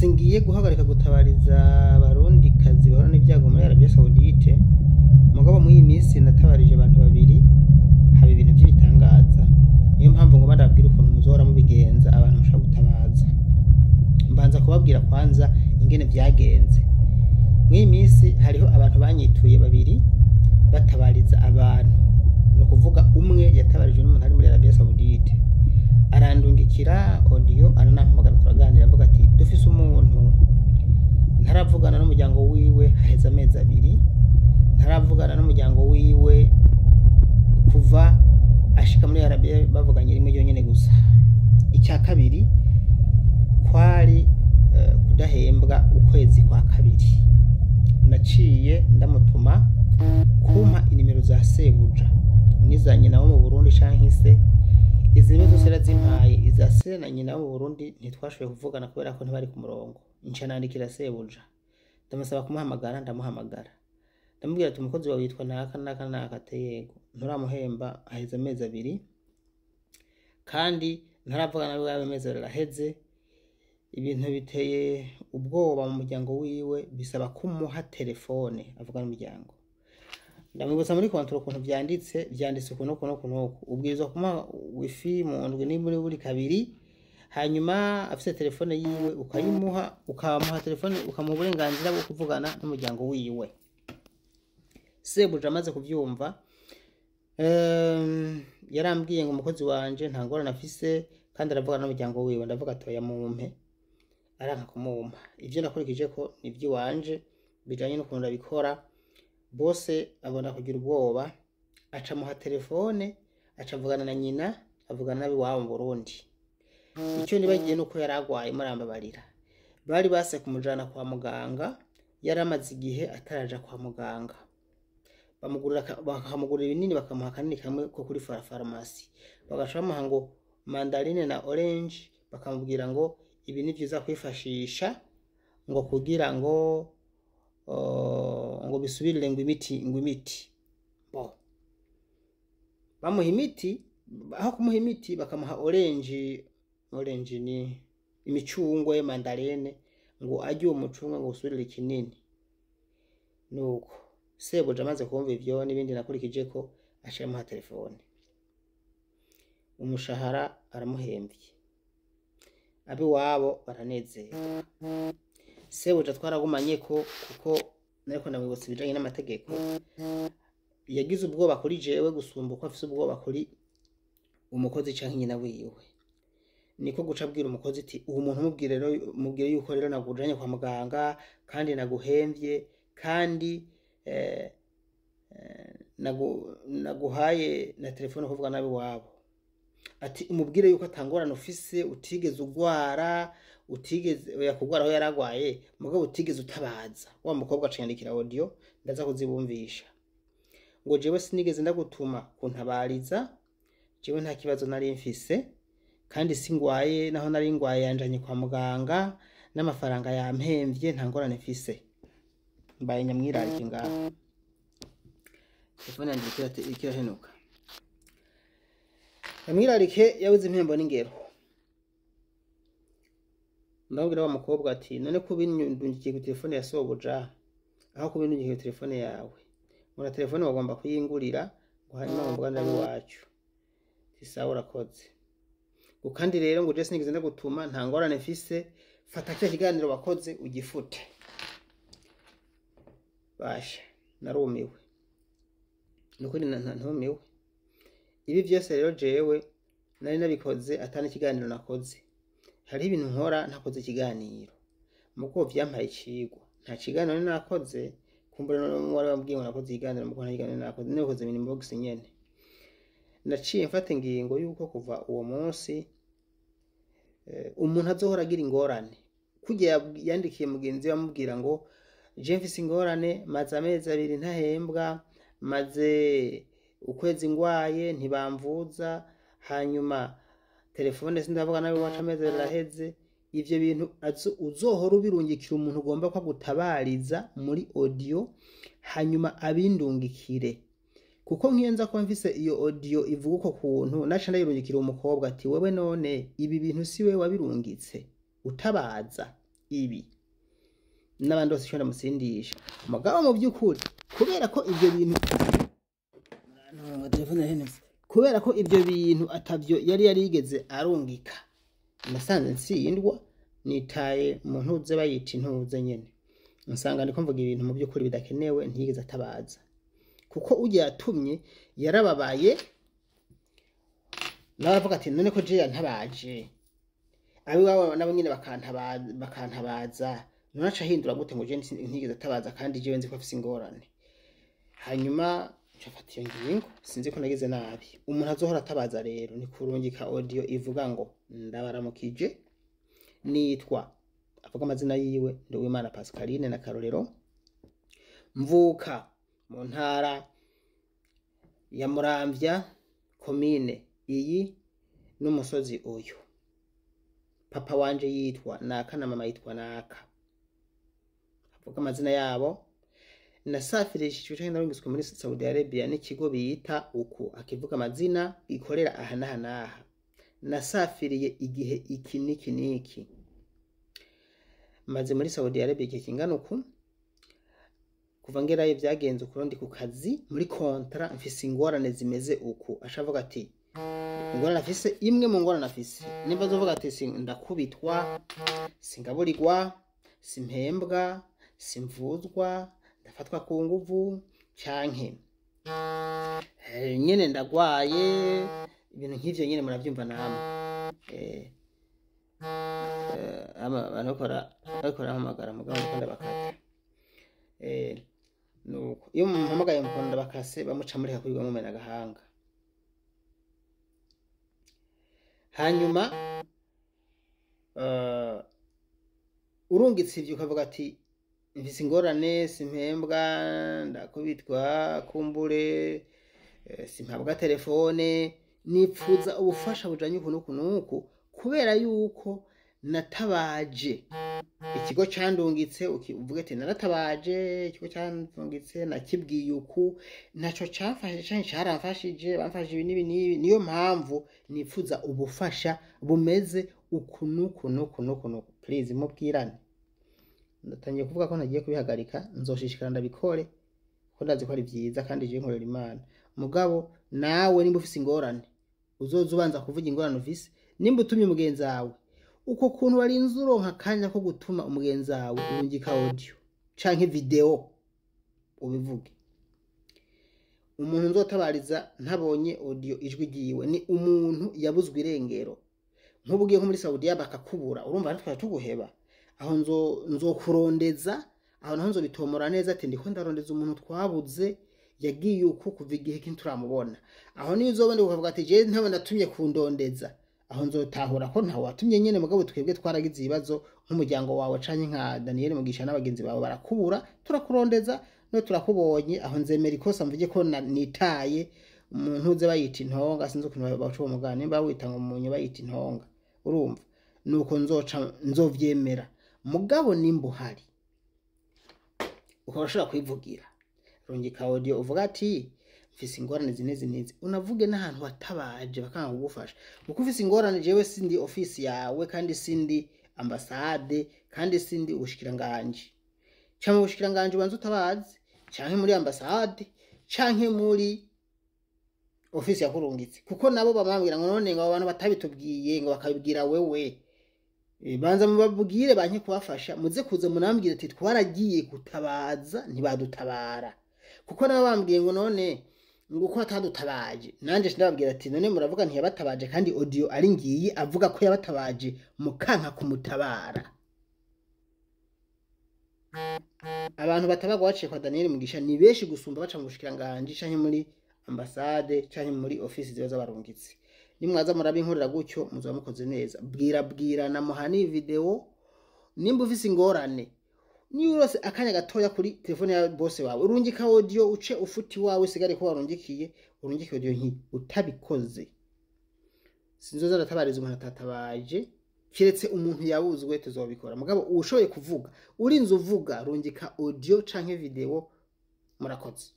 singiye guhagarika gutabariza abarundi kazi bahora n'ibyago muri Arabia Saudite mugabo muri iyi minsi natabarije abantu babiri haba ibintu by'ibitangaza niyo mpamvu ngo bandabwira ukuntu muzora mubigenza abantu mushaka gutabaza mbanza kubabwira kwanza ingene byagenze muri iyi minsi hariho abantu banyituye babiri batabariza abantu no kuvuga umwe yatabarije n'umuntu ari muri Arabia Saudite arandungikira audio aranampamagara turaganira avuga ati dufise umuntu ntaravugana n'umuryango wiwe haheze amezi abiri ntaravugana n'umuryango wiwe kuva ashika muri Arabia bavuganye rimwe yonyene gusa icya kabiri kwari kudahembwa ukwezi kwa kabiri naciye ndamutuma kumpa inimero za sebuja nizanye nawo mu Burundi canke se izi nizo zose razimpaye izase na nyina mu Burundi ntitwashoboye kuvugana kubera ko ntibari ku murongo nca nandikira sebuja ndamusaba kumuhamagara ndamuhamagara ndamubwira ati umukozi wawe yitwa naka teyego nturamuhemba aheze amezi abiri kandi ntaravugana nawe amezi abiri araheze ibintu biteye ubwoba mu muryango wiwe bisaba kumuha telefone avugana n'umuryango ndamwibutsa muri control ukuntu byanditse ukuntu ubwirizwa kuma wifi mu ndwi ni muri buri kabiri hanyuma afite telefone yiwe ukayimuha ukamuha telefone ukamuha uburenganzira bwo kuvugana n'umuryango wiwe sebuja amaze kuvyumva yarambwiye ngo umukozi wanje nta ngorane afise kandi aravugana n'umuryango wiwe ndavuga atoya mumpe aranka kumumpa ivyo nakurikije ko nivyo wanje bijanye no kunda bikora bose abona kugira ubwoba aca muha telefone aca avugana na nyina avugana nabi wabo mu Burundi icyo nibagiye nuko yaragwaye murambabarira bari base kumujana kwa muganga yaramaze igihe ataraja kwa muganga bakamugurira ibinini bakamuha kanini kamwe ko kuri farumasi bagaca bamuha ngo mandarine na orange bakamubwira ngo ibi ni byiza kwifashisha ngo kugira ngo bisubirire ngo imiti bo bamuha imiti aho kumuha imiti bakamuha orange ni imicungwe mandarine ngo ajye uwo mucungwe ngo usubirire kinini nuko sebuja amaze kumva ivyo n'ibindi nakurikije ko ashiramuha telefone umushahara aramuhembye abi wabo baranezera sebuja twaragumanye ko kuko nariko ndamwibutsa ibijanye n'amategeko yagize ubwoba kuri jewe gusumba uko afise ubwoba kuri umukozi canke nyina wiwe niko guca abwira umukozi ati uwo muntu mubwire yuko rero nagujanye kwa muganga kandi naguhembye kandi naguhaye na telefone kuvuga nabi wabo ati umubwire yuko atangorana ufise utigeze ugwara utigeze yakugwara aho yaragwaye mugabo utigeze utabaza wa mukobwa acandikira audio ndaza kuzibumvisha ngo jewe sinigeze ndagutuma kuntabariza jewe nta kibazo nari mfise kandi singwaye naho nari ngwaye yanjanye kwa muganga n'amafaranga yampemvye nta ngorane mfise mbaye nyamwirarike ngaho telefone yandikira ikirahenuka nyamwirarike yabuze impembo n'ingero ndabwira wa mukobwa ati none ko binyundungiye ku telefone ya sobuja aho kubindungiye ku telefone yawe mura telefone bagomba kuyingurira ngo hanyuma mu bwana wacu tisawa urakoze ukandi rero ngo je sinigeze ndagutuma nta ngorane mfise fata cyo kiganiro bakoze ugifute basha narumiwe nuko ntumiwe ibi byose rero jewe nari nabikoze atana ikiganiro nakoze hari ibintu nkora ntakoze ikiganiro muko vyampaye icigwa nta kiganiro nakoze kumbura wari wambwiye ngo nakoze ikiganiro muko nta kiganiro nakoze nakoze ibintu inbox nyene naciye mfata ingingo yuko kuva uwo munsi umuntu azohora agira ingorane kujya yandikiye mugenzi we amubwira ngo je mfise ingorane maze amezi abiri ntahembwa maze ukwezi ngwaye ntibamvuza hanyuma telefone sindavuga nawe waca amezi araheze ivyo bintu uzohora ubirungikira umuntu ugomba ko gutabariza muri audio hanyuma abindungikire kuko nkiyenza ko mfise iyo audio ivuga uko kuntu naca ndayirungikira umukobwa ati wewe none ibi bintu si wewe wabirungitse utabaza ibi n'abandi bose ishobora musindisha mugabo mu by'ukuri kubera ko ibyo bintu kubera ko ibyo bintu atavyo yari yarigeze arungika nasanze nsindwa nitaye mu ntuze bayita intuze nyene nsanga ndiko mvuga ibintu mu by'ukuri bidakenewe ntigeze atabaza kuko ujya yatumye yarababaye naravuga ati none ko je yantabaje abi wabo nabo nyine bakantabaza none aca hindura gute ngo je ntigeze atabaza kandi jewe nzi ko afise ingorane hanyuma cafata iyo ngingo sinzi ko nagize nabi umuntu azohora atabaza rero ni kurungika audio ivuga ngo ndabaramukije nitwa avuga amazina yiwe Nduwimana Pascaline na Karorero mvuka mu ntara ya Muramvya komine iyi n'umusozi uyu papa wanje yitwa naka na mama yitwa naka avuga amazina yabo nasafirishije cyane narungiswe muri Saudi Arabia n'ikigo bita uku akivuga amazina ikorera aha naha nasafiriye igihe iki niki maze muri Saudi Arabia igihe kingana uku kuva ngerayo byagenze ukurundi ku kazi muri kontra mfise ingorane zimeze uku ashavuga ati ingorane afise imwe mu ngorane afise nimba zovuga ati ndakubitwa singaburirwa simpembwa simvuzwa ndafatwa ku nguvu cyanke nyene ndagwaye ibintu nk'ivyo nyene muravyumva namwe bakora hamagara mugabo ndakunda bakata nuko iyo mpamagaye mukunda bakase bamuca muri hakurirwa mumena gahanga hanyuma urungitse ivyo ukavuga ati mfise ingorane simpembwa ndakubitwa kumbure simpabwa telefone nipfuza ubufasha bujanye ukuntu kubera yuko natabaje ikigo candungitse uvuga ati naratabaje ikigo candungitse nakibwiye uku naco cyafashije cyane cyaramfashije bamfashije ibi niyo mpamvu nipfuza ubufasha bumeze ukuntu please mubwirane ndatangiye kuvuga ko nagiye kubihagarika nzoshishikara ndabikore ko ndazi ko ari byiza kandi je nkorera Imana mugabo nawe nimba ufise ingorane uzoza ubanza kuvuga ingorane ufise nimba utumye umugenzi wawe uko kuntu bari inzuronka kanya ko gutuma umugenzi wawe urungika audio canke video ubivuge umuntu nzotabariza ntabonye audio ijwi giwe ni umuntu yabuzwe irengero nkubugiye nko muri Saudi bakakubura urumva ari twara tuguheba aho nzokurondeza aho naho nzobitomora neza ati ndiko ndarondeza umuntu twabuze yagiye uko kuva igihe kinturamubona aho niyo uzobende ukavuga ati je ntabwo natumye kundondeza aho nzotahura ko ntawe watumye nyene mugabo twebwe twaragize ibibazo nk'umuryango wawe canke nka Daniel Mugisha n'abagenzi bawe barakubura turakurondeza no turakubonye aho nzemera ikosa mvuge ko nitaye umuntu uze bayita intonga sinzi ukuntu bacu umugani nimba wita ngo umunyu bayita intonga urumva nuko nzovyemera mugabo nimba uhari ukabashobora kwivugira rungika audio uvuga ati mfise ingorane zinezi unavuge n'ahantu watabaje bakanga kugufasha kuko ufise ingorane jewe sindi office yawe kandi sindi ambassade kandi sindi ubushikiranganje cyangwa ubushikiranganje banze utabazi canke muri ambassade canke muri office yakurungitse kuko nabo bamambwira ngo none ngo abantu batabitubwiye ngo bakabibwira wewe banza mubabwire banke kubafasha muze kuza munambwira ati twaragiye gutabaza ntibadutabara kuko nabo bambwiye ngo none nguko atadutabaje nanje ndababwira ati none muravuga ntiyabatabaje kandi audio ari ngiyi avuga ko yabatabaje mukanka kumutabara abantu batabagwa baciye kwa Daniel Mugisha ni beshi gusumba baca mu bushikiranganje canke muri ambassade canke muri office zibaza barungitse nimwaza murabinkorera gutyo muzoba mukoze neza bwira na muhani video nimba ufise ingorane ni urose akanya gatoya kuri telefone ya boss wawe urungika audio uce ufuti wawe sigare ko warungikiye urungike audio nki utabikoze sinzoza ndatabariza umuntu atatabaje kiretse umuntu yabuzwe tuzobikora mugabo ushoboye kuvuga urinze uvuga rungika audio canke video murakoze.